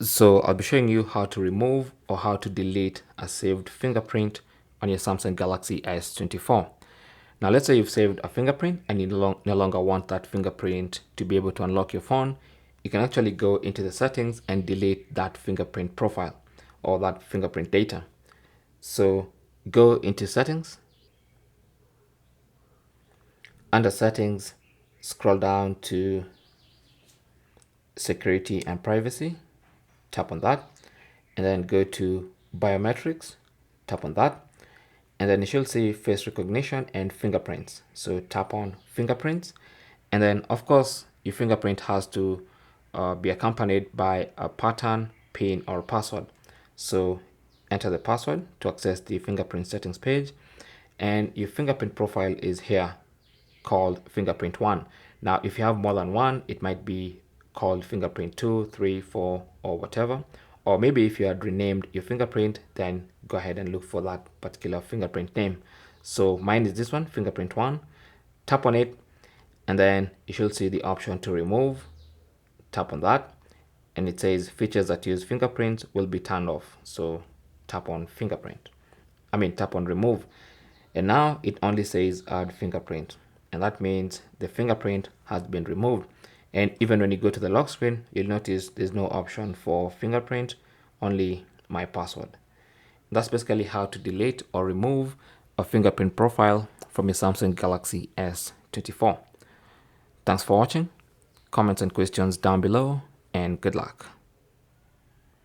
So I'll be showing you how to remove or how to delete a saved fingerprint on your Samsung Galaxy S24. Now let's say you've saved a fingerprint and you no longer want that fingerprint to be able to unlock your phone. You can actually go into the settings and delete that fingerprint profile or that fingerprint data. So go into settings. Under settings, scroll down to security and privacy. Tap on that and then go to biometrics, tap on that, and then you should see face recognition and fingerprints. So tap on fingerprints, and then of course your fingerprint has to be accompanied by a pattern, pin, or password. So enter the password to access the fingerprint settings page, and your fingerprint profile is here called fingerprint 1. Now if you have more than one, it might be called fingerprint 2, 3, 4, or whatever. Or maybe if you had renamed your fingerprint, then go ahead and look for that particular fingerprint name. So mine is this one, fingerprint 1. Tap on it, and then you should see the option to remove. Tap on that, and it says features that use fingerprints will be turned off. So tap on tap on remove, and now it only says add fingerprint, and that means the fingerprint has been removed. And even when you go to the lock screen, you'll notice there's no option for fingerprint, only my password. That's basically how to delete or remove a fingerprint profile from your Samsung Galaxy S24. Thanks for watching. Comments and questions down below, and good luck.